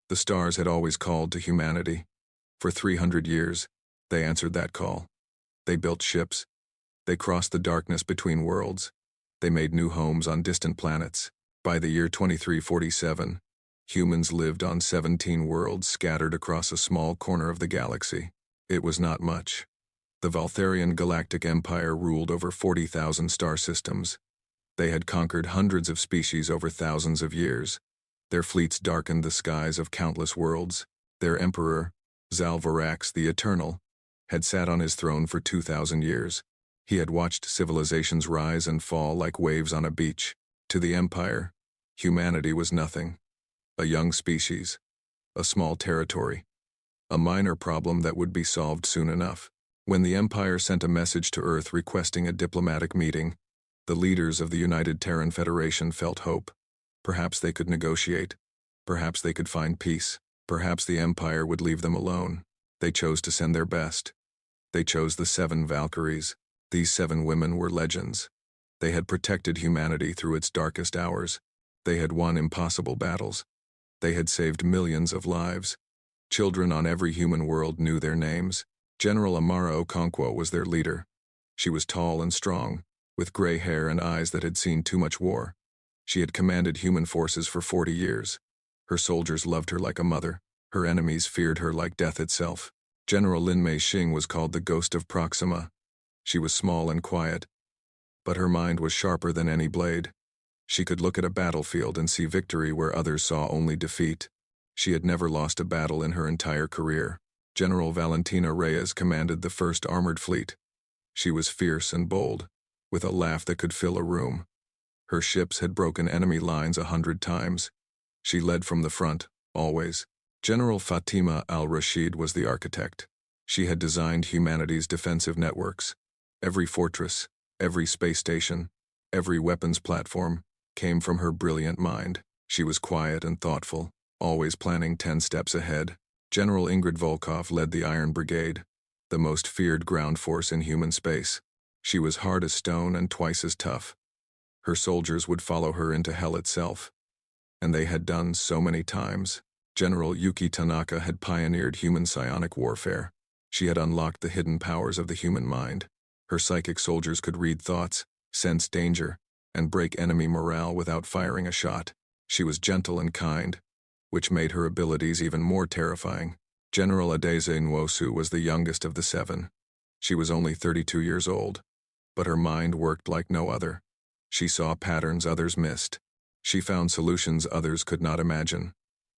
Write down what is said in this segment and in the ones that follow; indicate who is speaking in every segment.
Speaker 1: The stars had always called to humanity. For 300 years, they answered that call. They built ships. They crossed the darkness between worlds. They made new homes on distant planets. By the year 2347, humans lived on 17 worlds scattered across a small corner of the galaxy. It was not much. The Valkyrian Galactic Empire ruled over 40,000 star systems. They had conquered hundreds of species over thousands of years. Their fleets darkened the skies of countless worlds. Their emperor, Zalvorax the Eternal, had sat on his throne for 2,000 years. He had watched civilizations rise and fall like waves on a beach. To the Empire, humanity was nothing. A young species, a small territory, a minor problem that would be solved soon enough. When the Empire sent a message to Earth requesting a diplomatic meeting, the leaders of the United Terran Federation felt hope. Perhaps they could negotiate. Perhaps they could find peace. Perhaps the Empire would leave them alone. They chose to send their best. They chose the 7 Valkyries. These 7 women were legends. They had protected humanity through its darkest hours. They had won impossible battles. They had saved millions of lives. Children on every human world knew their names. General Amara Okonkwo was their leader. She was tall and strong, with gray hair and eyes that had seen too much war. She had commanded human forces for 40 years. Her soldiers loved her like a mother. Her enemies feared her like death itself. General Lin Mei Xing was called the Ghost of Proxima. She was small and quiet, but her mind was sharper than any blade. She could look at a battlefield and see victory where others saw only defeat. She had never lost a battle in her entire career. General Valentina Reyes commanded the 1st Armored Fleet. She was fierce and bold, with a laugh that could fill a room. Her ships had broken enemy lines 100 times. She led from the front, always. General Fatima al-Rashid was the architect. She had designed humanity's defensive networks. Every fortress, every space station, every weapons platform came from her brilliant mind. She was quiet and thoughtful, always planning 10 steps ahead. General Ingrid Volkov led the Iron Brigade, the most feared ground force in human space. She was hard as stone and twice as tough. Her soldiers would follow her into hell itself. And they had done so many times. General Yuki Tanaka had pioneered human psionic warfare. She had unlocked the hidden powers of the human mind. Her psychic soldiers could read thoughts, sense danger, and break enemy morale without firing a shot. She was gentle and kind, which made her abilities even more terrifying. General Adeze Nwosu was the youngest of the 7. She was only 32 years old, but her mind worked like no other. She saw patterns others missed. She found solutions others could not imagine.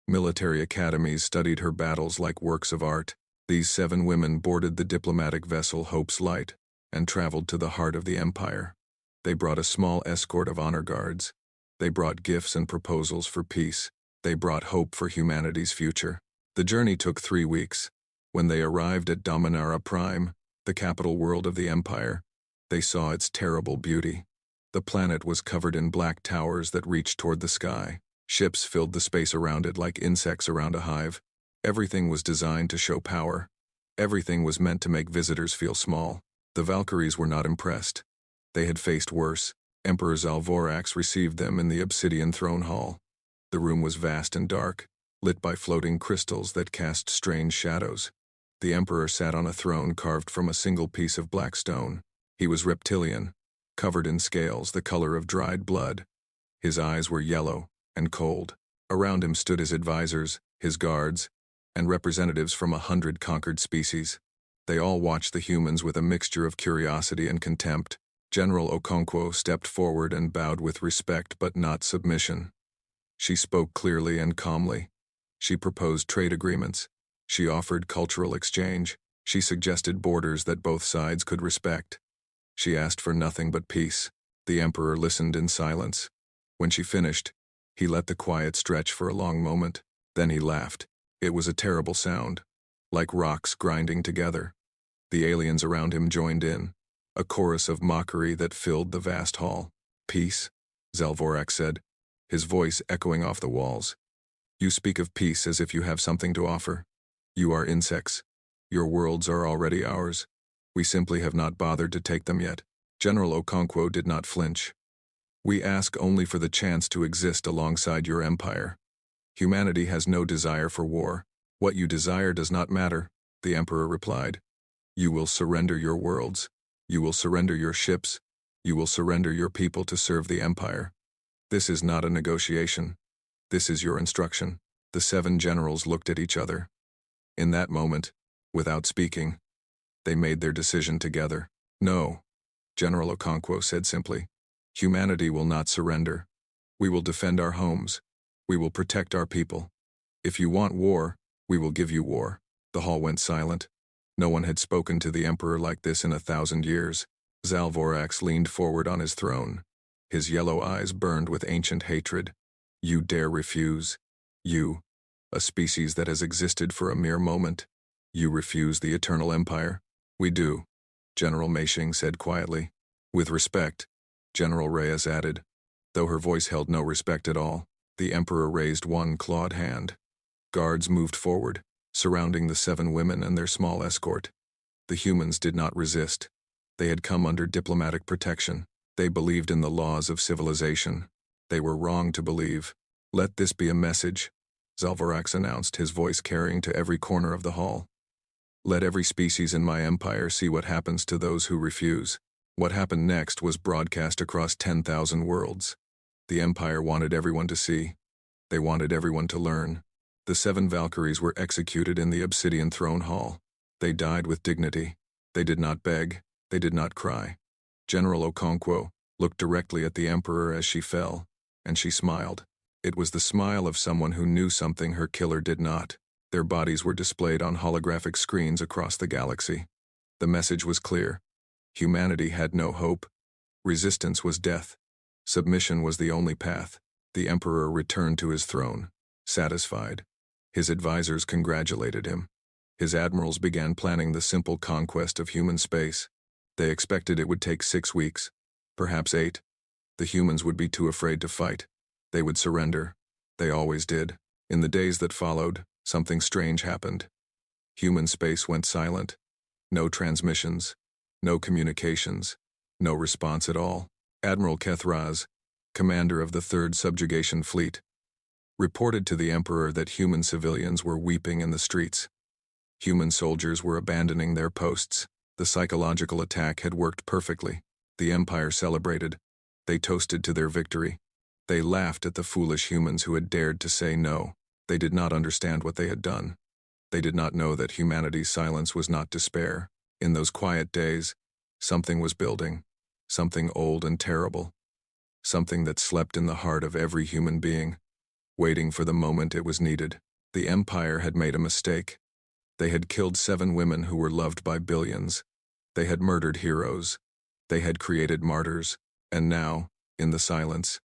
Speaker 1: Military academies studied her battles like works of art. These 7 women boarded the diplomatic vessel Hope's Light and traveled to the heart of the Empire. They brought a small escort of honor guards. They brought gifts and proposals for peace. They brought hope for humanity's future. The journey took 3 weeks. When they arrived at Dominara Prime, the capital world of the Empire, they saw its terrible beauty. The planet was covered in black towers that reached toward the sky. Ships filled the space around it like insects around a hive. Everything was designed to show power. Everything was meant to make visitors feel small. The Valkyries were not impressed. They had faced worse. Emperor Zalvorax received them in the Obsidian Throne Hall. The room was vast and dark, lit by floating crystals that cast strange shadows. The Emperor sat on a throne carved from a single piece of black stone. He was reptilian, covered in scales the color of dried blood. His eyes were yellow and cold. Around him stood his advisors, his guards, and representatives from 100 conquered species. They all watched the humans with a mixture of curiosity and contempt. General Okonkwo stepped forward and bowed with respect but not submission. She spoke clearly and calmly. She proposed trade agreements. She offered cultural exchange. She suggested borders that both sides could respect. She asked for nothing but peace. The Emperor listened in silence. When she finished, he let the quiet stretch for a long moment. Then he laughed. It was a terrible sound, like rocks grinding together. The aliens around him joined in, a chorus of mockery that filled the vast hall. "Peace," Zalvorax said, his voice echoing off the walls. "You speak of peace as if you have something to offer. You are insects. Your worlds are already ours. We simply have not bothered to take them yet." General Okonkwo did not flinch. "We ask only for the chance to exist alongside your empire. Humanity has no desire for war. What you desire does not matter, the Emperor replied. You will surrender your worlds. You will surrender your ships. You will surrender your people to serve the Empire. This is not a negotiation. This is your instruction. The 7 generals looked at each other. In that moment, without speaking, they made their decision together. No, General Okonkwo said simply. Humanity will not surrender. We will defend our homes. We will protect our people. If you want war, we will give you war. The hall went silent. No one had spoken to the Emperor like this in 1,000 years. Zalvorax leaned forward on his throne. His yellow eyes burned with ancient hatred. You dare refuse? You, a species that has existed for a mere moment. You refuse the eternal empire? We do, General Meishing said quietly. With respect, General Reyes added. Though her voice held no respect at all, the Emperor raised one clawed hand. Guards moved forward, surrounding the 7 women and their small escort. The humans did not resist. They had come under diplomatic protection. They believed in the laws of civilization. They were wrong to believe. Let this be a message, Zalvorax announced, his voice carrying to every corner of the hall. Let every species in my empire see what happens to those who refuse. What happened next was broadcast across 10,000 worlds. The Empire wanted everyone to see. They wanted everyone to learn. The 7 Valkyries were executed in the Obsidian Throne Hall. They died with dignity. They did not beg. They did not cry. General Okonkwo looked directly at the Emperor as she fell, and she smiled. It was the smile of someone who knew something her killer did not. Their bodies were displayed on holographic screens across the galaxy. The message was clear. Humanity had no hope. Resistance was death. Submission was the only path. The Emperor returned to his throne, satisfied. His advisors congratulated him. His admirals began planning the simple conquest of human space. They expected it would take 6 weeks, perhaps 8. The humans would be too afraid to fight. They would surrender. They always did. In the days that followed, something strange happened. Human space went silent. No transmissions. No communications. No response at all. Admiral Kethraz, commander of the 3rd Subjugation Fleet, reported to the Emperor that human civilians were weeping in the streets. Human soldiers were abandoning their posts. The psychological attack had worked perfectly. The Empire celebrated. They toasted to their victory. They laughed at the foolish humans who had dared to say no. They did not understand what they had done. They did not know that humanity's silence was not despair. In those quiet days, something was building. Something old and terrible. Something that slept in the heart of every human being, waiting for the moment it was needed. The Empire had made a mistake. They had killed 7 women who were loved by billions. They had murdered heroes. They had created martyrs. And now, in the silence,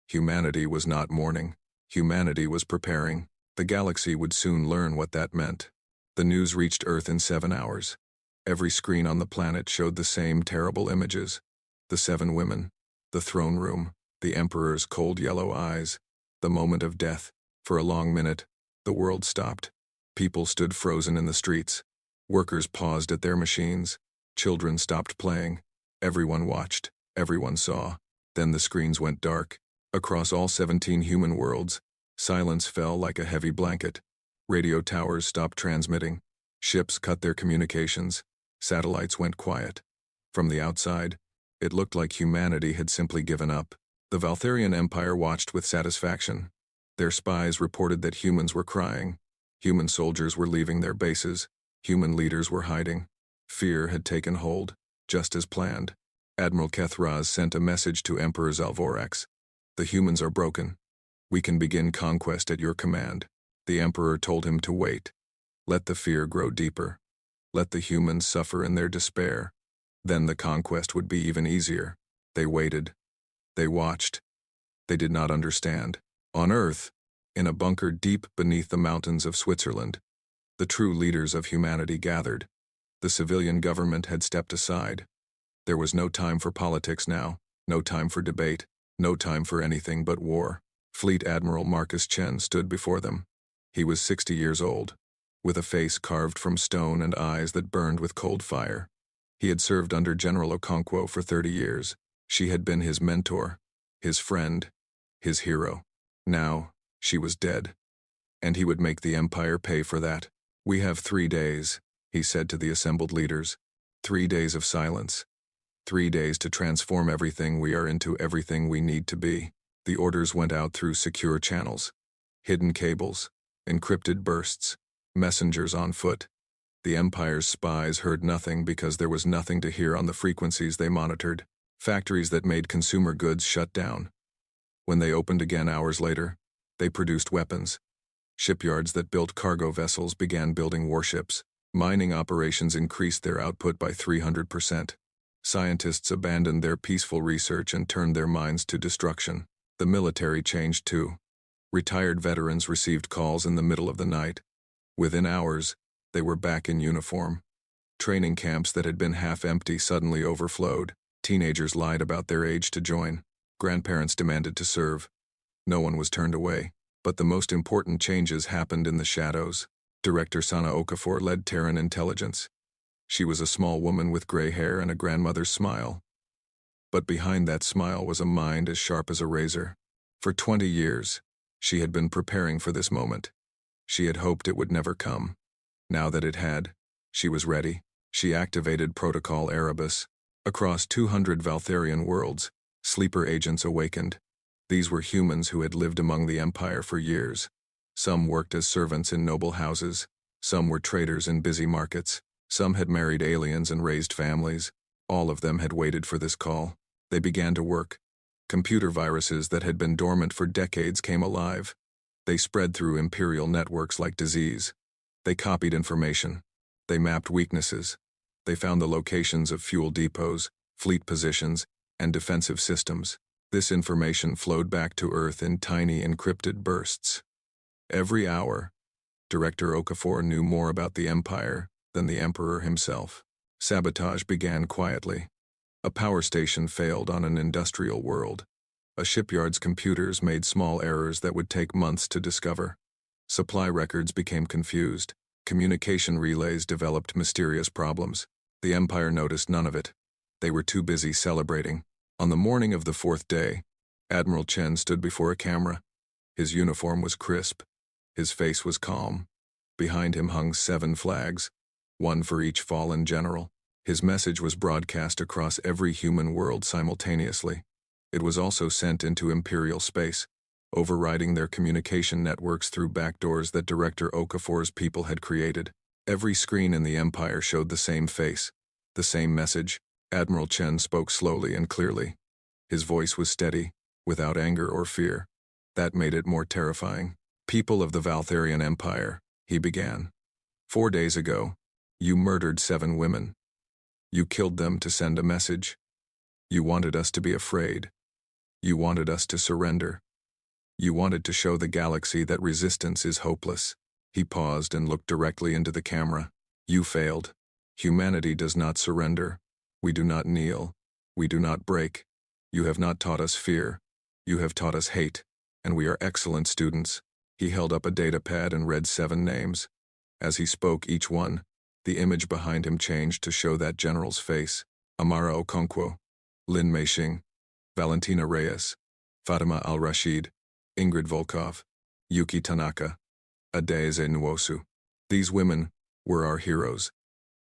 Speaker 1: humanity was not mourning. Humanity was preparing. The galaxy would soon learn what that meant. The news reached Earth in 7 hours. Every screen on the planet showed the same terrible images. The 7 women, the throne room, the Emperor's cold yellow eyes, the moment of death. For a long minute, the world stopped. People stood frozen in the streets. Workers paused at their machines. Children stopped playing. Everyone watched. Everyone saw. Then the screens went dark. Across all 17 human worlds, silence fell like a heavy blanket. Radio towers stopped transmitting. Ships cut their communications. Satellites went quiet. From the outside, it looked like humanity had simply given up. The Valtharian Empire watched with satisfaction. Their spies reported that humans were crying. Human soldiers were leaving their bases. Human leaders were hiding. Fear had taken hold, just as planned. Admiral Kethraz sent a message to Emperor Zalvorax. The humans are broken. We can begin conquest at your command. The Emperor told him to wait. Let the fear grow deeper. Let the humans suffer in their despair. Then the conquest would be even easier. They waited. They watched. They did not understand. On Earth, in a bunker deep beneath the mountains of Switzerland, the true leaders of humanity gathered. The civilian government had stepped aside. There was no time for politics now, no time for debate, no time for anything but war. Fleet Admiral Marcus Chen stood before them. He was 60 years old, with a face carved from stone and eyes that burned with cold fire. He had served under General Okonkwo for 30 years. She had been his mentor, his friend, his hero. Now, she was dead. and he would make the Empire pay for that. "We have 3 days," he said to the assembled leaders. 3 days of silence. 3 days to transform everything we are into everything we need to be. The orders went out through secure channels. Hidden cables, encrypted bursts, messengers on foot. The Empire's spies heard nothing because there was nothing to hear on the frequencies they monitored. Factories that made consumer goods shut down. When they opened again hours later, they produced weapons. Shipyards that built cargo vessels began building warships. Mining operations increased their output by 300%. Scientists abandoned their peaceful research and turned their minds to destruction. The military changed too. Retired veterans received calls in the middle of the night. Within hours, they were back in uniform. Training camps that had been half empty suddenly overflowed. Teenagers lied about their age to join. Grandparents demanded to serve. No one was turned away. But the most important changes happened in the shadows. Director Sana Okafor led Terran intelligence. She was a small woman with gray hair and a grandmother's smile. But behind that smile was a mind as sharp as a razor. For 20 years, she had been preparing for this moment. She had hoped it would never come. Now that it had, she was ready. She activated Protocol Erebus. Across 200 Valkyrian worlds, sleeper agents awakened. These were humans who had lived among the Empire for years. Some worked as servants in noble houses. Some were traders in busy markets. Some had married aliens and raised families. All of them had waited for this call. They began to work. Computer viruses that had been dormant for decades came alive. They spread through Imperial networks like disease. They copied information. They mapped weaknesses. They found the locations of fuel depots, fleet positions, and defensive systems. This information flowed back to Earth in tiny encrypted bursts. Every hour, Director Okafor knew more about the Empire than the Emperor himself. Sabotage began quietly. A power station failed on an industrial world. A shipyard's computers made small errors that would take months to discover. Supply records became confused. Communication relays developed mysterious problems. The Empire noticed none of it. They were too busy celebrating. On the morning of the 4th day, Admiral Chen stood before a camera. His uniform was crisp. His face was calm. Behind him hung 7 flags, one for each fallen general. His message was broadcast across every human world simultaneously. It was also sent into Imperial space, overriding their communication networks through backdoors that Director Okafor's people had created. Every screen in the Empire showed the same face, the same message. Admiral Chen spoke slowly and clearly. His voice was steady, without anger or fear. That made it more terrifying. "People of the Valkyrian Empire," he began. "4 days ago, you murdered 7 women. You killed them to send a message. You wanted us to be afraid. You wanted us to surrender. You wanted to show the galaxy that resistance is hopeless." He paused and looked directly into the camera. "You failed. Humanity does not surrender. We do not kneel. We do not break. You have not taught us fear. You have taught us hate, and we are excellent students." He held up a data pad and read 7 names. As he spoke each one, the image behind him changed to show that general's face. Amara Okonkwo, Lin Meishing, Valentina Reyes, Fatima Al-Rashid, Ingrid Volkov, Yuki Tanaka, Adeze Nwosu. These women were our heroes.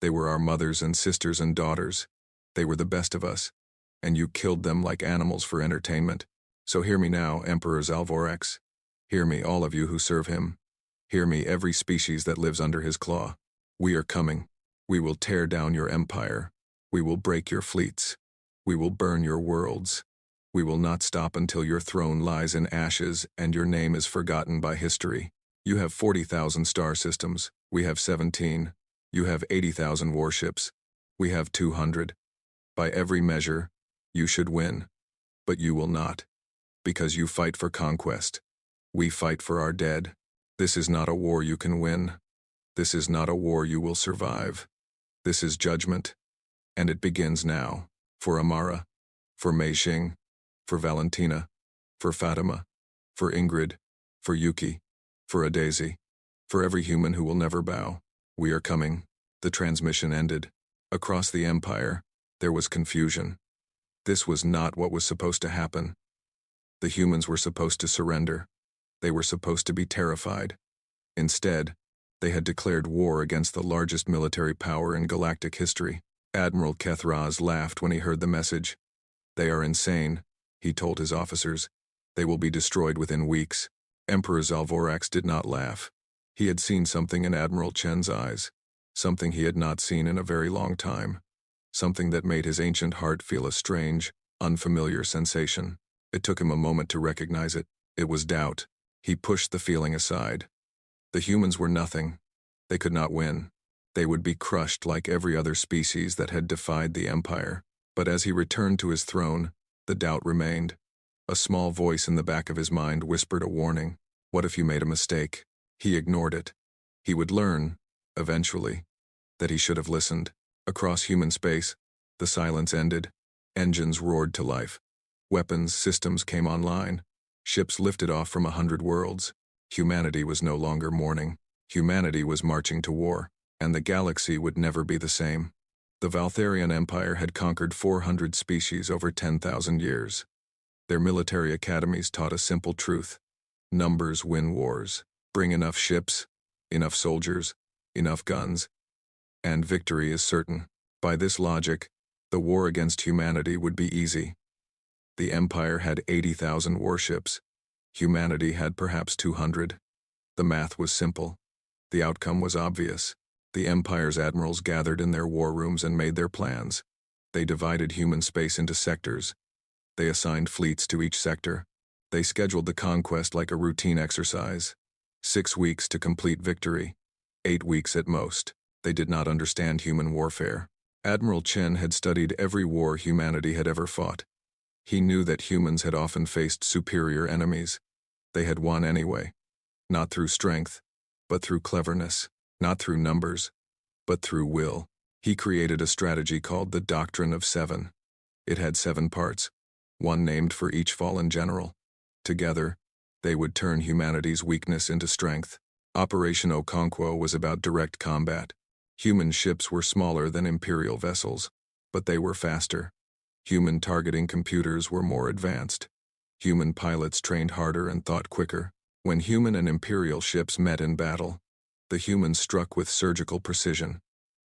Speaker 1: They were our mothers and sisters and daughters. They were the best of us, and you killed them like animals for entertainment. So hear me now, Emperor Zalvorax. Hear me, all of you who serve him. Hear me, every species that lives under his claw. We are coming. We will tear down your empire. We will break your fleets. We will burn your worlds. We will not stop until your throne lies in ashes and your name is forgotten by history. You have 40,000 star systems. We have 17. You have 80,000 warships. We have 200. By every measure, you should win. But you will not. Because you fight for conquest. We fight for our dead. This is not a war you can win. This is not a war you will survive. This is judgment. And it begins now. For Amara. For Meishing. For Valentina. For Fatima. For Ingrid. For Yuki. For Adeze. For every human who will never bow. We are coming. The transmission ended. Across the Empire, there was confusion. This was not what was supposed to happen. The humans were supposed to surrender. They were supposed to be terrified. Instead, they had declared war against the largest military power in galactic history. Admiral Kethraz laughed when he heard the message. "They are insane," he told his officers. "They will be destroyed within weeks." Emperor Zalvorax did not laugh. He had seen something in Admiral Chen's eyes, something he had not seen in a very long time, something that made his ancient heart feel a strange, unfamiliar sensation. It took him a moment to recognize it. It was doubt. He pushed the feeling aside. The humans were nothing. They could not win. They would be crushed like every other species that had defied the Empire. But as he returned to his throne, the doubt remained. A small voice in the back of his mind whispered a warning. What if you made a mistake? He ignored it. He would learn, eventually, that he should have listened. Across human space, the silence ended. Engines roared to life. Weapons systems came online. Ships lifted off from 100 worlds. Humanity was no longer mourning. Humanity was marching to war, and the galaxy would never be the same. The Valkyrian Empire had conquered 400 species over 10,000 years. Their military academies taught a simple truth. Numbers win wars. Bring enough ships, enough soldiers, enough guns, and victory is certain. By this logic, the war against humanity would be easy. The Empire had 80,000 warships. Humanity had perhaps 200. The math was simple. The outcome was obvious. The Empire's admirals gathered in their war rooms and made their plans. They divided human space into sectors. They assigned fleets to each sector. They scheduled the conquest like a routine exercise. 6 weeks to complete victory. 8 weeks at most. They did not understand human warfare. Admiral Chen had studied every war humanity had ever fought. He knew that humans had often faced superior enemies. They had won anyway. Not through strength, but through cleverness. Not through numbers, but through will. He created a strategy called the Doctrine of Seven. It had 7 parts, one named for each fallen general. Together, they would turn humanity's weakness into strength. Operation Okonkwo was about direct combat. Human ships were smaller than Imperial vessels, but they were faster. Human targeting computers were more advanced. Human pilots trained harder and thought quicker. When human and Imperial ships met in battle, the humans struck with surgical precision,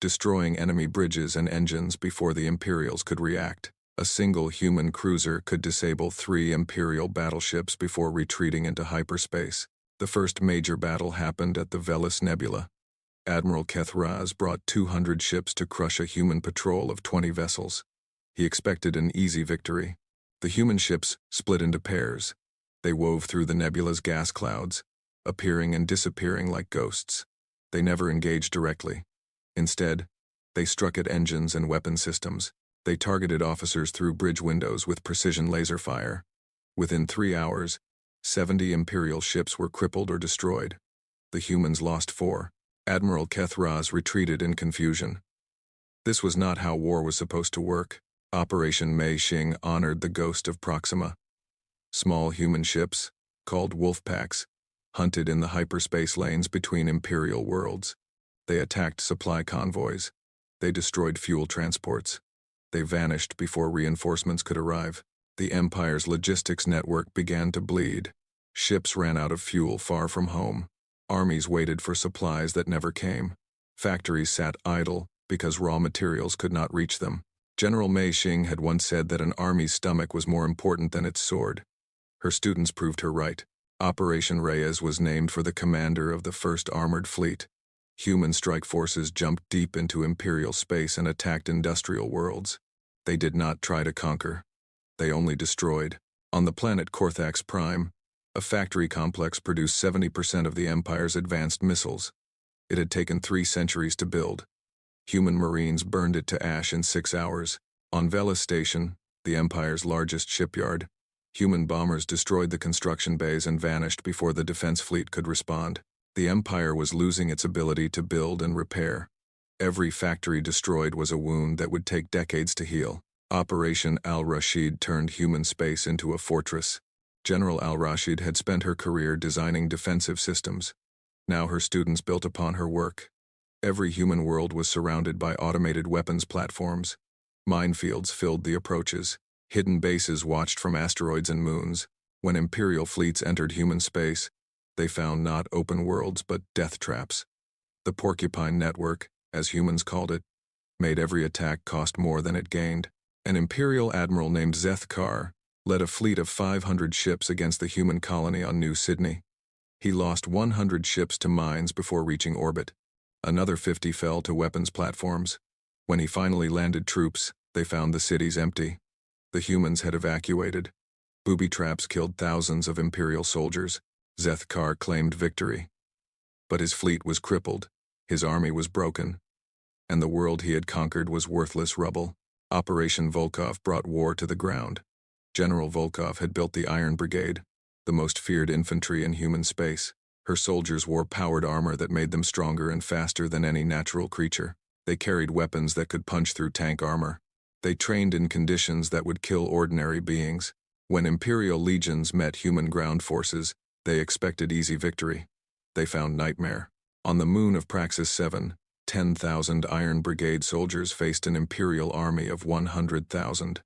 Speaker 1: destroying enemy bridges and engines before the Imperials could react. A single human cruiser could disable 3 Imperial battleships before retreating into hyperspace. The first major battle happened at the Velis Nebula. Admiral Kethraz brought 200 ships to crush a human patrol of 20 vessels. He expected an easy victory. The human ships split into pairs. They wove through the nebula's gas clouds, appearing and disappearing like ghosts. They never engaged directly. Instead, they struck at engines and weapon systems. They targeted officers through bridge windows with precision laser fire. Within 3 hours, 70 Imperial ships were crippled or destroyed. The humans lost 4. Admiral Kethraz retreated in confusion. This was not how war was supposed to work. Operation Mei Xing honored the ghost of Proxima. Small human ships, called wolf packs, hunted in the hyperspace lanes between Imperial worlds. They attacked supply convoys. They destroyed fuel transports. They vanished before reinforcements could arrive. The Empire's logistics network began to bleed. Ships ran out of fuel far from home. Armies waited for supplies that never came. Factories sat idle because raw materials could not reach them. General Mei Xing had once said that an army's stomach was more important than its sword. Her students proved her right. Operation Reyes was named for the commander of the first armored fleet. Human strike forces jumped deep into Imperial space and attacked industrial worlds. They did not try to conquer. They only destroyed. On the planet Korthax Prime, a factory complex produced 70% of the Empire's advanced missiles. It had taken 3 centuries to build. Human Marines burned it to ash in 6 hours. On Velis Station, the Empire's largest shipyard, human bombers destroyed the construction bays and vanished before the defense fleet could respond. The Empire was losing its ability to build and repair. Every factory destroyed was a wound that would take decades to heal. Operation Al-Rashid turned human space into a fortress. General Al-Rashid had spent her career designing defensive systems. Now her students built upon her work. Every human world was surrounded by automated weapons platforms. Minefields filled the approaches. Hidden bases watched from asteroids and moons. When Imperial fleets entered human space, They found not open worlds but death traps. The Porcupine Network, as humans called it, made every attack cost more than it gained. An Imperial admiral named Zethkar led a fleet of 500 ships against the human colony on New Sydney. He lost 100 ships to mines before reaching orbit. Another 50 fell to weapons platforms. When he finally landed troops, they found the cities empty. The humans had evacuated. Booby traps killed thousands of Imperial soldiers. Zethkar claimed victory. But his fleet was crippled, his army was broken, and the world he had conquered was worthless rubble. Operation Volkov brought war to the ground. General Volkov had built the Iron Brigade, the most feared infantry in human space. Her soldiers wore powered armor that made them stronger and faster than any natural creature. They carried weapons that could punch through tank armor. They trained in conditions that would kill ordinary beings. When Imperial legions met human ground forces, they expected easy victory. They found nightmare. On the moon of Praxis 7, 10,000 Iron Brigade soldiers faced an Imperial army of 100,000.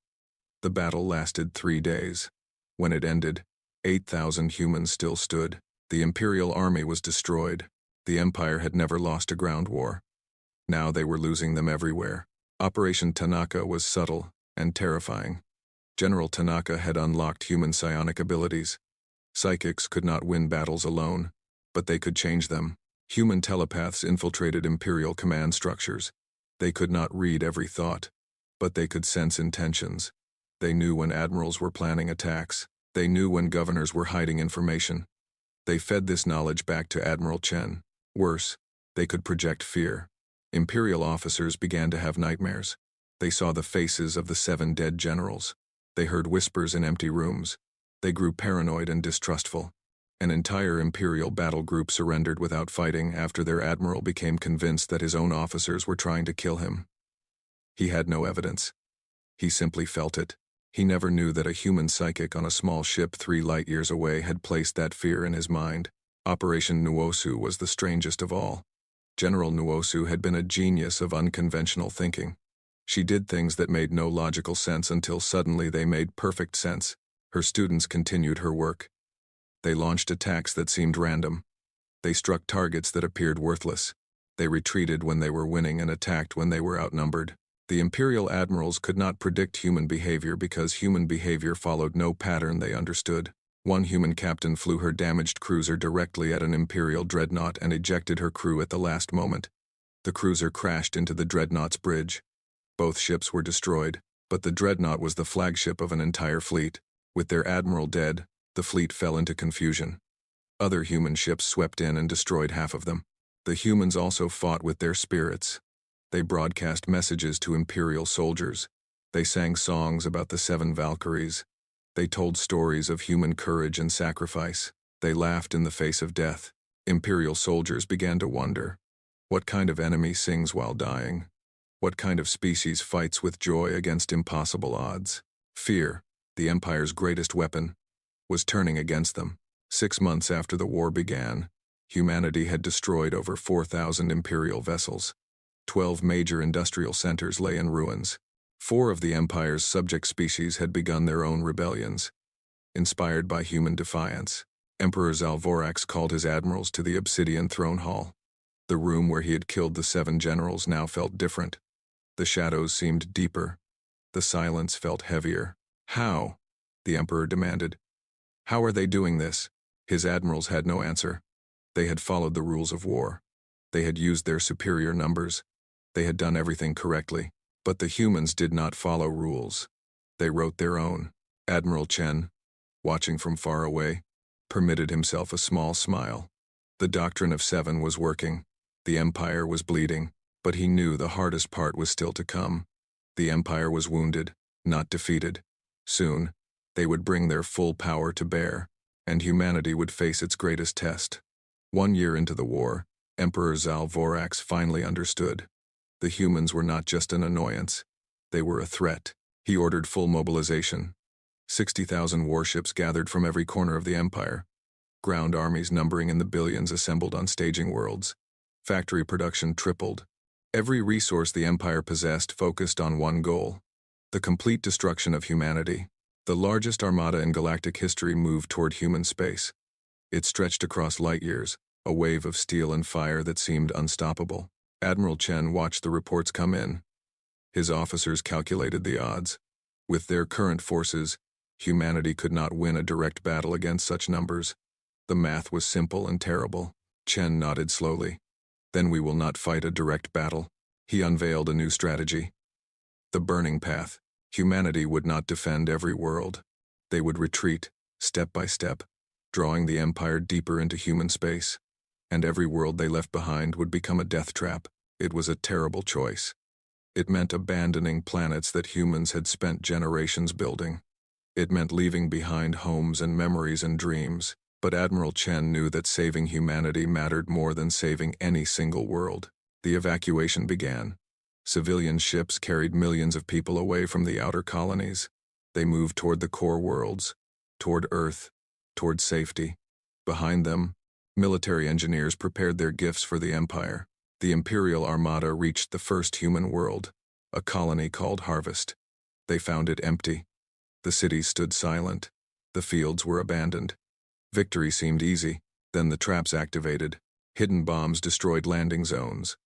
Speaker 1: The battle lasted 3 days. When it ended, 8,000 humans still stood. The Imperial army was destroyed. The Empire had never lost a ground war. Now they were losing them everywhere. Operation Tanaka was subtle and terrifying. General Tanaka had unlocked human psionic abilities. Psychics could not win battles alone, but they could change them. Human telepaths infiltrated Imperial command structures. They could not read every thought, but they could sense intentions. They knew when admirals were planning attacks. They knew when governors were hiding information. They fed this knowledge back to Admiral Chen. Worse, they could project fear. Imperial officers began to have nightmares. They saw the faces of the 7 dead generals. They heard whispers in empty rooms. They grew paranoid and distrustful. An entire Imperial battle group surrendered without fighting after their admiral became convinced that his own officers were trying to kill him. He had no evidence. He simply felt it. He never knew that a human psychic on a small ship 3 light-years away had placed that fear in his mind. Operation Nuosu was the strangest of all. General Nuosu had been a genius of unconventional thinking. She did things that made no logical sense until suddenly they made perfect sense. Her students continued her work. They launched attacks that seemed random. They struck targets that appeared worthless. They retreated when they were winning and attacked when they were outnumbered. The Imperial admirals could not predict human behavior because human behavior followed no pattern they understood. One human captain flew her damaged cruiser directly at an Imperial dreadnought and ejected her crew at the last moment. The cruiser crashed into the dreadnought's bridge. Both ships were destroyed, but the dreadnought was the flagship of an entire fleet. With their admiral dead, the fleet fell into confusion. Other human ships swept in and destroyed half of them. The humans also fought with their spirits. They broadcast messages to Imperial soldiers. They sang songs about the 7 Valkyries. They told stories of human courage and sacrifice. They laughed in the face of death. Imperial soldiers began to wonder, what kind of enemy sings while dying? What kind of species fights with joy against impossible odds? Fear, the Empire's greatest weapon, was turning against them. 6 months after the war began, humanity had destroyed over 4,000 Imperial vessels. 12 major industrial centers lay in ruins. 4 of the Empire's subject species had begun their own rebellions. Inspired by human defiance, Emperor Zalvorax called his admirals to the Obsidian Throne Hall. The room where he had killed the 7 generals now felt different. The shadows seemed deeper. The silence felt heavier. How? The Emperor demanded. How are they doing this? His admirals had no answer. They had followed the rules of war. They had used their superior numbers. They had done everything correctly. But the humans did not follow rules. They wrote their own. Admiral Chen, watching from far away, permitted himself a small smile. The doctrine of 7 was working. The Empire was bleeding, but he knew the hardest part was still to come. The Empire was wounded, not defeated. Soon, they would bring their full power to bear, and humanity would face its greatest test. 1 year into the war, Emperor Zalvorax finally understood. The humans were not just an annoyance. They were a threat. He ordered full mobilization. 60,000 warships gathered from every corner of the Empire. Ground armies numbering in the billions assembled on staging worlds. Factory production tripled. Every resource the Empire possessed focused on one goal: the complete destruction of humanity. The largest armada in galactic history moved toward human space. It stretched across light years, a wave of steel and fire that seemed unstoppable. Admiral Chen watched the reports come in. His officers calculated the odds. With their current forces, humanity could not win a direct battle against such numbers. The math was simple and terrible. Chen nodded slowly. Then we will not fight a direct battle. He unveiled a new strategy. The burning path. Humanity would not defend every world. They would retreat, step by step, drawing the empire deeper into human space. And every world they left behind would become a death trap. It was a terrible choice. It meant abandoning planets that humans had spent generations building. It meant leaving behind homes and memories and dreams. But Admiral Chen knew that saving humanity mattered more than saving any single world. The evacuation began. Civilian ships carried millions of people away from the outer colonies. They moved toward the core worlds, toward Earth, toward safety. Behind them, military engineers prepared their gifts for the Empire. The Imperial Armada reached the first human world, a colony called Harvest. They found it empty. The cities stood silent. The fields were abandoned. Victory seemed easy. Then the traps activated. Hidden bombs destroyed landing zones.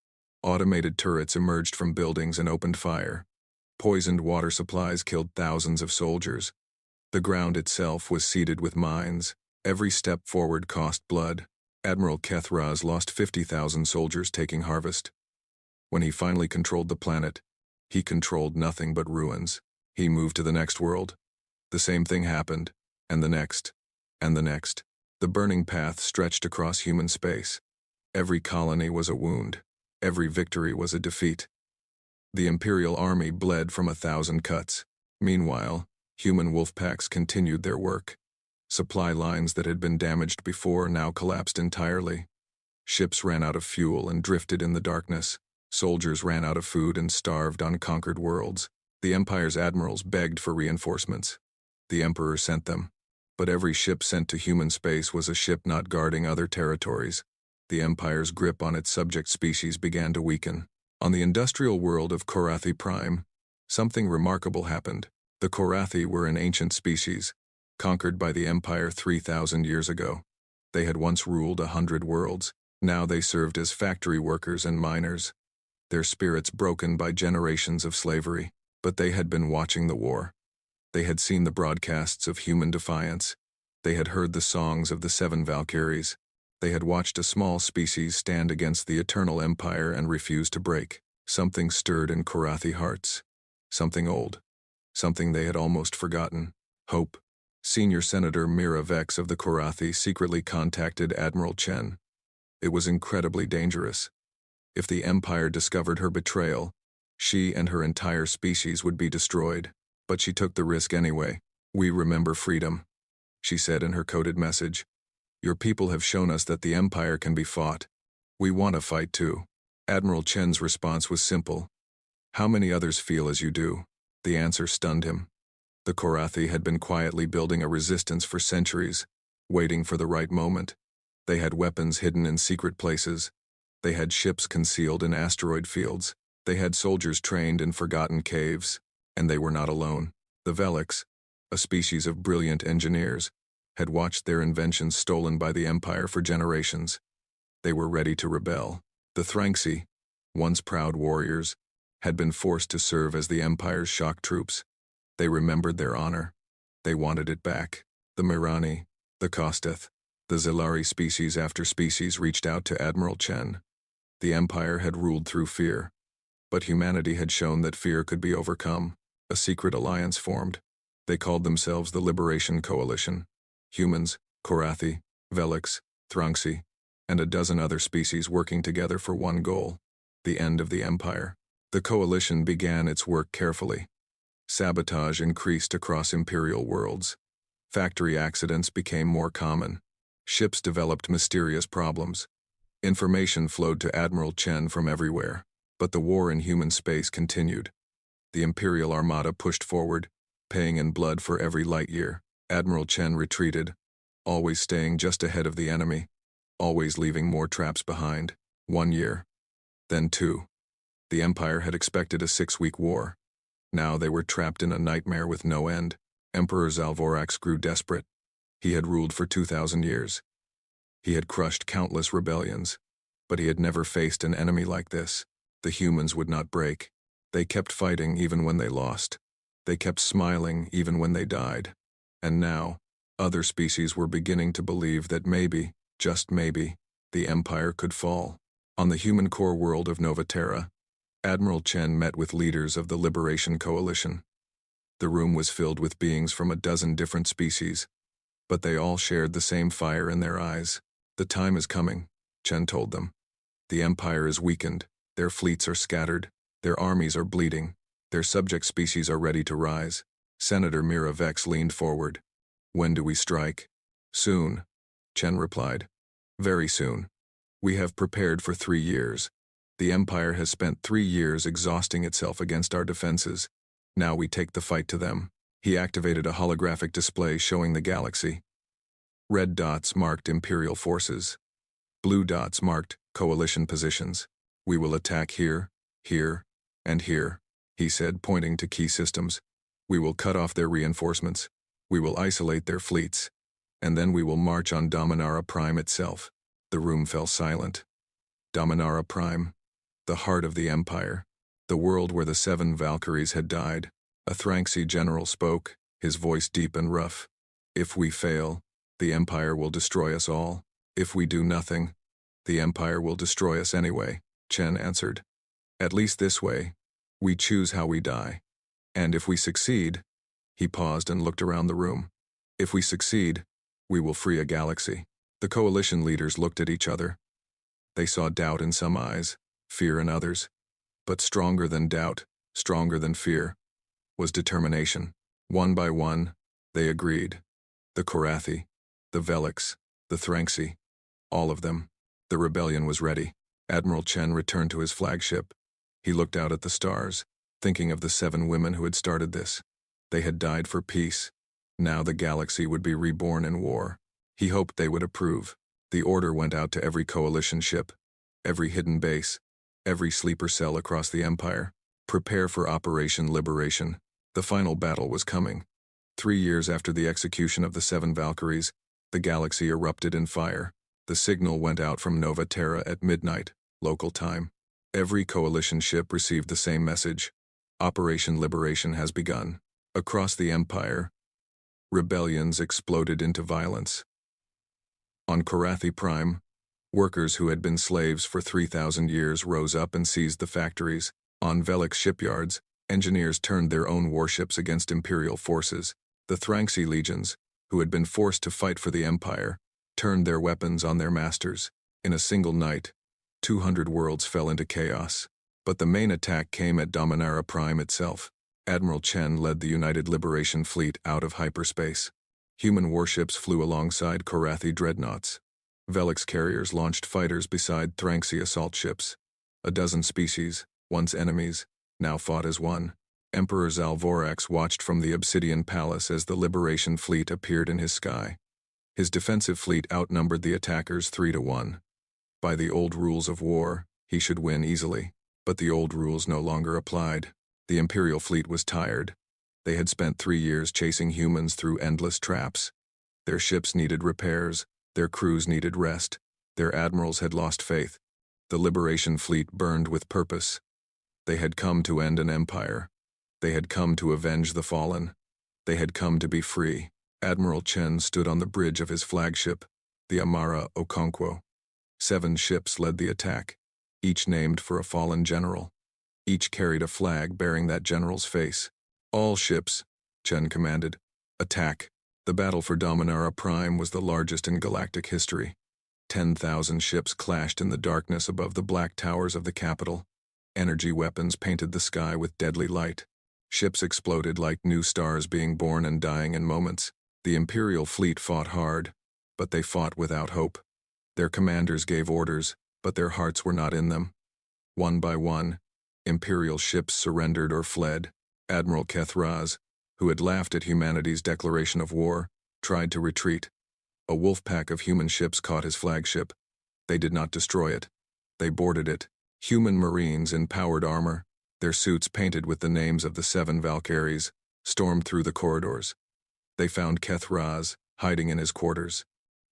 Speaker 1: Automated turrets emerged from buildings and opened fire. Poisoned water supplies killed thousands of soldiers. The ground itself was seeded with mines. Every step forward cost blood. Admiral Kethraz lost 50,000 soldiers taking Harvest. When he finally controlled the planet, he controlled nothing but ruins. He moved to the next world. The same thing happened, and the next, and the next. The burning path stretched across human space. Every colony was a wound. Every victory was a defeat. The Imperial Army bled from 1,000 cuts. Meanwhile, human wolf packs continued their work. Supply lines that had been damaged before now collapsed entirely. Ships ran out of fuel and drifted in the darkness. Soldiers ran out of food and starved on conquered worlds. The Empire's admirals begged for reinforcements. The Emperor sent them. But every ship sent to human space was a ship not guarding other territories. The Empire's grip on its subject species began to weaken. On the industrial world of Korathi Prime, something remarkable happened. The Korathi were an ancient species, conquered by the Empire 3,000 years ago. They had once ruled 100 worlds. Now they served as factory workers and miners, their spirits broken by generations of slavery. But they had been watching the war. They had seen the broadcasts of human defiance. They had heard the songs of the 7 Valkyries. They had watched a small species stand against the eternal empire and refuse to break. Something stirred in Korathi hearts. Something old. Something they had almost forgotten. Hope. Senior Senator Mira Vex of the Korathi secretly contacted Admiral Chen. It was incredibly dangerous. If the Empire discovered her betrayal, she and her entire species would be destroyed. But she took the risk anyway. "We remember freedom," she said in her coded message. "Your people have shown us that the Empire can be fought. We want to fight too." Admiral Chen's response was simple. "How many others feel as you do?" The answer stunned him. The Korathi had been quietly building a resistance for centuries, waiting for the right moment. They had weapons hidden in secret places. They had ships concealed in asteroid fields. They had soldiers trained in forgotten caves. And they were not alone. The Veliks, a species of brilliant engineers, had watched their inventions stolen by the Empire for generations. They were ready to rebel. The Thranxi, once proud warriors, had been forced to serve as the Empire's shock troops. They remembered their honor. They wanted it back. The Mirani, the Kosteth, the Zilari species after species reached out to Admiral Chen. The Empire had ruled through fear. But humanity had shown that fear could be overcome. A secret alliance formed. They called themselves the Liberation Coalition. Humans, Korathi, Veliks, Thranxi, and a dozen other species working together for one goal: the end of the Empire. The coalition began its work carefully. Sabotage increased across Imperial worlds. Factory accidents became more common. Ships developed mysterious problems. Information flowed to Admiral Chen from everywhere. But the war in human space continued. The Imperial Armada pushed forward, paying in blood for every light year. Admiral Chen retreated, always staying just ahead of the enemy, always leaving more traps behind. 1 year. Then 2. The Empire had expected a 6-week war. Now they were trapped in a nightmare with no end. Emperor Zalvorax grew desperate. He had ruled for 2,000 years. He had crushed countless rebellions, but he had never faced an enemy like this. The humans would not break. They kept fighting even when they lost. They kept smiling even when they died. And now, other species were beginning to believe that maybe, just maybe, the Empire could fall. On the human core world of Nova Terra, Admiral Chen met with leaders of the Liberation Coalition. The room was filled with beings from a dozen different species, but they all shared the same fire in their eyes. The time is coming, Chen told them. The Empire is weakened, their fleets are scattered, their armies are bleeding, their subject species are ready to rise. Senator Mira Vex leaned forward. When do we strike? Soon, Chen replied. Very soon. We have prepared for 3 years. The Empire has spent 3 years exhausting itself against our defenses. Now we take the fight to them. He activated a holographic display showing the galaxy. Red dots marked Imperial forces. Blue dots marked coalition positions. We will attack here, here, and here, he said, pointing to key systems. We will cut off their reinforcements. We will isolate their fleets. And then we will march on Dominara Prime itself. The room fell silent. Dominara Prime, the heart of the Empire, the world where the 7 Valkyries had died. A Thranxi general spoke, his voice deep and rough. If we fail, the Empire will destroy us all. If we do nothing, the Empire will destroy us anyway, Chen answered. At least this way, we choose how we die. And if we succeed, he paused and looked around the room. If we succeed, we will free a galaxy. The coalition leaders looked at each other. They saw doubt in some eyes, fear in others. But stronger than doubt, stronger than fear, was determination. One by one, they agreed. The Korathi, the Velix, the Thranxi, all of them. The rebellion was ready. Admiral Chen returned to his flagship. He looked out at the stars, thinking of the 7 women who had started this. They had died for peace. Now the galaxy would be reborn in war. He hoped they would approve. The order went out to every coalition ship, every hidden base, every sleeper cell across the Empire. Prepare for Operation Liberation. The final battle was coming. 3 years after the execution of the 7 Valkyries, the galaxy erupted in fire. The signal went out from Nova Terra at midnight, local time. Every coalition ship received the same message. Operation Liberation has begun. Across the Empire, rebellions exploded into violence. On Korathi Prime, workers who had been slaves for 3,000 years rose up and seized the factories. On Velix shipyards, engineers turned their own warships against Imperial forces. The Thranxi legions, who had been forced to fight for the Empire, turned their weapons on their masters. In a single night, 200 worlds fell into chaos. But the main attack came at Dominara Prime itself. Admiral Chen led the United Liberation Fleet out of hyperspace. Human warships flew alongside Korathi dreadnoughts. Velix carriers launched fighters beside Thranxi assault ships. A dozen species, once enemies, now fought as one. Emperor Zalvorax watched from the Obsidian Palace as the Liberation Fleet appeared in his sky. His defensive fleet outnumbered the attackers 3-1. By the old rules of war, he should win easily. But the old rules no longer applied. The Imperial fleet was tired. They had spent 3 years chasing humans through endless traps. Their ships needed repairs, their crews needed rest, their admirals had lost faith. The Liberation Fleet burned with purpose. They had come to end an empire. They had come to avenge the fallen. They had come to be free. Admiral Chen stood on the bridge of his flagship, the Amara Okonkwo. 7 ships led the attack, each named for a fallen general. Each carried a flag bearing that general's face. All ships, Chen commanded. Attack. The battle for Dominara Prime was the largest in galactic history. 10,000 ships clashed in the darkness above the black towers of the capital. Energy weapons painted the sky with deadly light. Ships exploded like new stars being born and dying in moments. The Imperial fleet fought hard, but they fought without hope. Their commanders gave orders, but their hearts were not in them. One by one, Imperial ships surrendered or fled. Admiral Kethraz, who had laughed at humanity's declaration of war, tried to retreat. A wolf pack of human ships caught his flagship. They did not destroy it. They boarded it. Human marines in powered armor, their suits painted with the names of the 7 Valkyries, stormed through the corridors. They found Kethraz hiding in his quarters.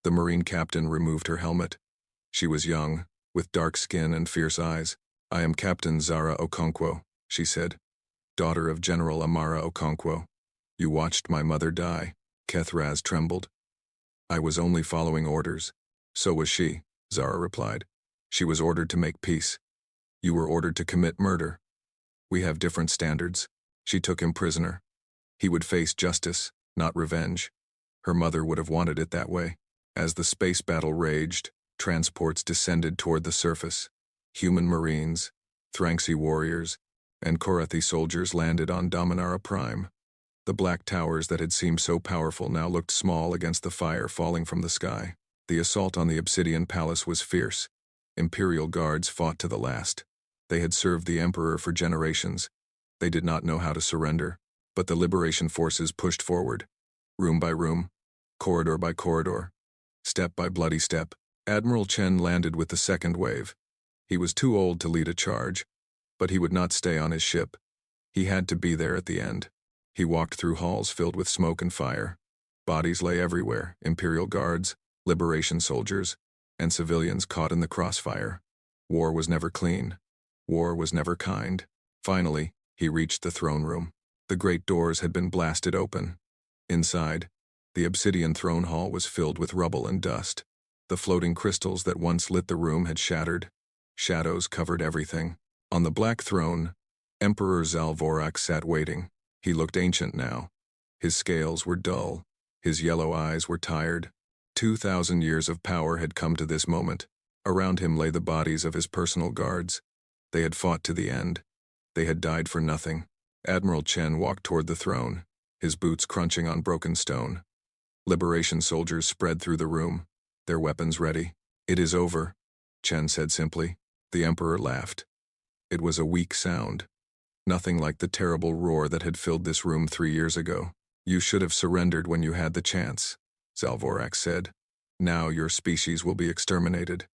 Speaker 1: The Marine captain removed her helmet. She was young, with dark skin and fierce eyes. "I am Captain Zara Okonkwo," she said, "daughter of General Amara Okonkwo. You watched my mother die." Kethraz trembled. "I was only following orders." "So was she," Zara replied. "She was ordered to make peace. You were ordered to commit murder. We have different standards." She took him prisoner. He would face justice, not revenge. Her mother would have wanted it that way. As the space battle raged, transports descended toward the surface. Human marines, Thranxi warriors, and Korathi soldiers landed on Dominara Prime. The black towers that had seemed so powerful now looked small against the fire falling from the sky. The assault on the Obsidian Palace was fierce. Imperial guards fought to the last. They had served the Emperor for generations. They did not know how to surrender, but the liberation forces pushed forward. Room by room, corridor by corridor, step by bloody step, Admiral Chen landed with the second wave. He was too old to lead a charge, but he would not stay on his ship. He had to be there at the end. He walked through halls filled with smoke and fire. Bodies lay everywhere, Imperial guards, liberation soldiers, and civilians caught in the crossfire. War was never clean. War was never kind. Finally, he reached the throne room. The great doors had been blasted open. Inside, the obsidian throne hall was filled with rubble and dust. The floating crystals that once lit the room had shattered. Shadows covered everything. On the black throne, Emperor Zalvorak sat waiting. He looked ancient now. His scales were dull. His yellow eyes were tired. 2,000 years of power had come to this moment. Around him lay the bodies of his personal guards. They had fought to the end. They had died for nothing. Admiral Chen walked toward the throne, his boots crunching on broken stone. Liberation soldiers spread through the room, their weapons ready. "It is over," Chen said simply. The Emperor laughed. It was a weak sound. Nothing like the terrible roar that had filled this room 3 years ago. "You should have surrendered when you had the chance," Zalvorak said. "Now your species will be exterminated.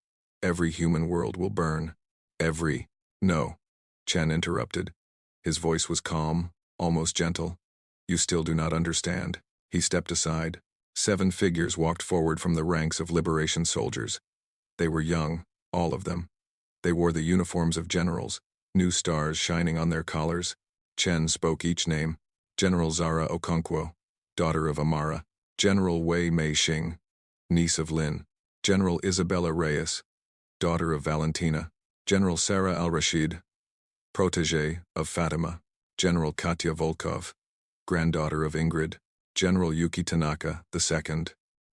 Speaker 1: Every human world will burn. Every—" "No," Chen interrupted. His voice was calm, almost gentle. "You still do not understand." He stepped aside. 7 figures walked forward from the ranks of liberation soldiers. They were young, all of them. They wore the uniforms of generals, new stars shining on their collars. Chen spoke each name. General Zara Okonkwo, daughter of Amara. General Wei Mei-Xing, niece of Lin. General Isabella Reyes, daughter of Valentina. General Sarah al-Rashid, protégé of Fatima. General Katya Volkov, granddaughter of Ingrid. General Yuki Tanaka, II,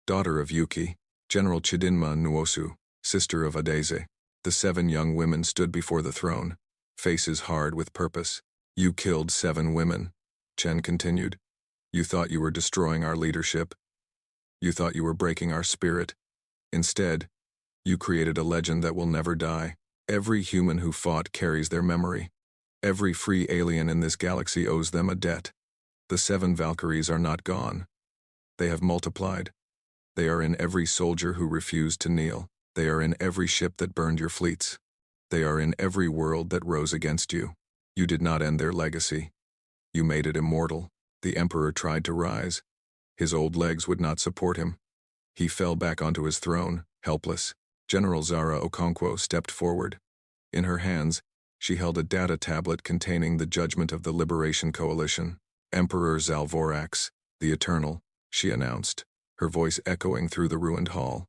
Speaker 1: daughter of Yuki. General Chidinma Nuosu, sister of Adeze. The 7 young women stood before the throne, faces hard with purpose. "You killed 7 women," Chen continued. "You thought you were destroying our leadership. You thought you were breaking our spirit. Instead, you created a legend that will never die. Every human who fought carries their memory. Every free alien in this galaxy owes them a debt. The 7 Valkyries are not gone. They have multiplied. They are in every soldier who refused to kneel. They are in every ship that burned your fleets. They are in every world that rose against you. You did not end their legacy. You made it immortal." The Emperor tried to rise. His old legs would not support him. He fell back onto his throne, helpless. General Zara Okonkwo stepped forward. In her hands, she held a data tablet containing the judgment of the Liberation Coalition. "Emperor Zalvorax, the Eternal," she announced, her voice echoing through the ruined hall.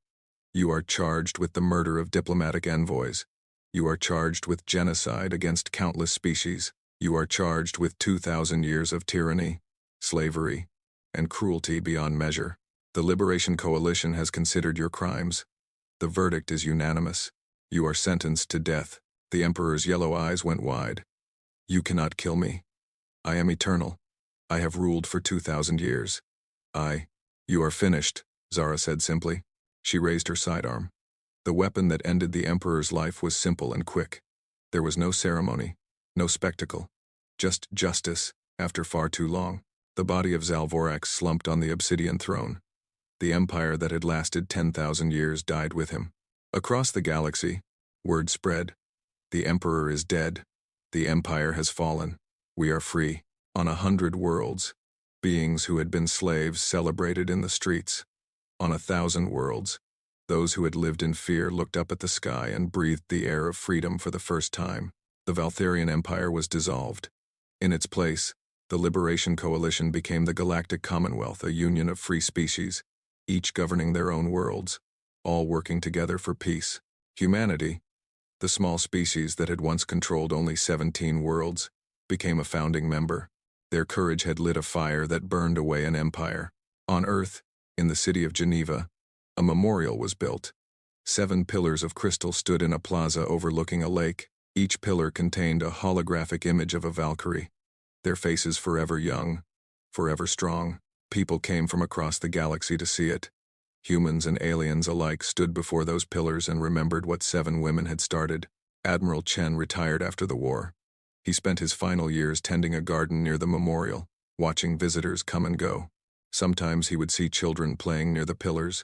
Speaker 1: "You are charged with the murder of diplomatic envoys. You are charged with genocide against countless species. You are charged with 2,000 years of tyranny, slavery, and cruelty beyond measure. The Liberation Coalition has considered your crimes. The verdict is unanimous. You are sentenced to death." The Emperor's yellow eyes went wide. "You cannot kill me. I am eternal. I have ruled for 2,000 years. You are finished," Zara said simply. She raised her sidearm. The weapon that ended the Emperor's life was simple and quick. There was no ceremony, no spectacle, just justice, after far too long. The body of Zalvorak slumped on the obsidian throne. The empire that had lasted 10,000 years died with him. Across the galaxy, word spread. The Emperor is dead. The empire has fallen. We are free. On 100 worlds, beings who had been slaves celebrated in the streets. On 1,000 worlds, those who had lived in fear looked up at the sky and breathed the air of freedom for the first time. The Valkyrian Empire was dissolved. In its place, the Liberation Coalition became the Galactic Commonwealth, a union of free species, each governing their own worlds, all working together for peace. Humanity, the small species that had once controlled only 17 worlds, became a founding member. Their courage had lit a fire that burned away an empire. On Earth, in the city of Geneva, a memorial was built. 7 pillars of crystal stood in a plaza overlooking a lake. Each pillar contained a holographic image of a Valkyrie, their faces forever young, forever strong. People came from across the galaxy to see it. Humans and aliens alike stood before those pillars and remembered what 7 women had started. Admiral Chen retired after the war. He spent his final years tending a garden near the memorial, watching visitors come and go. Sometimes he would see children playing near the pillars,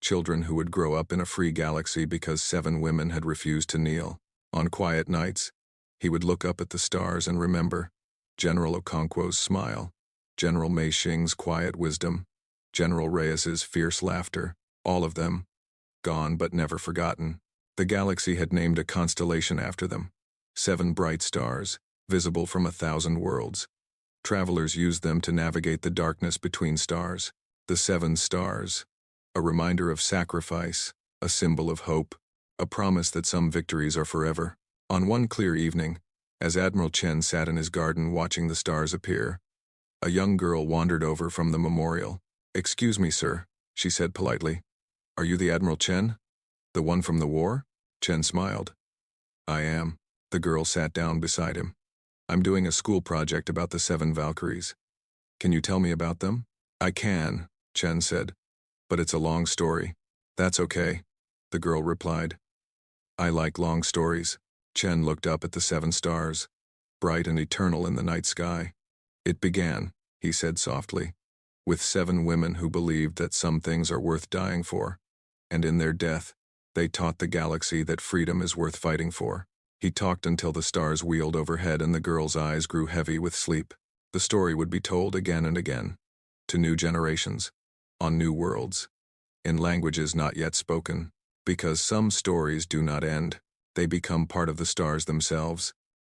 Speaker 1: children who would grow up in a free galaxy because 7 women had refused to kneel. On quiet nights, he would look up at the stars and remember General Okonkwo's smile, General Mei Xing's quiet wisdom, General Reyes's fierce laughter, all of them, gone but never forgotten. The galaxy had named a constellation after them, 7 bright stars, visible from 1,000 worlds. Travelers used them to navigate the darkness between stars. The 7 stars, a reminder of sacrifice, a symbol of hope, a promise that some victories are forever. On one clear evening, as Admiral Chen sat in his garden watching the stars appear, a young girl wandered over from the memorial. "Excuse me, sir," she said politely. "Are you the Admiral Chen? The one from the war?" Chen smiled. "I am." The girl sat down beside him. "I'm doing a school project about the 7 Valkyries. Can you tell me about them?" "I can," Chen said, "but it's a long story." "That's okay," the girl replied. "I like long stories." Chen looked up at the 7 stars, bright and eternal in the night sky. "It began," he said softly, "with 7 women who believed that some things are worth dying for, and in their death, they taught the galaxy that freedom is worth fighting for." He talked until the stars wheeled overhead and the girl's eyes grew heavy with sleep. The story would be told again and again, to new generations, on new worlds, in languages not yet spoken, because some stories do not end. They become part of the stars themselves.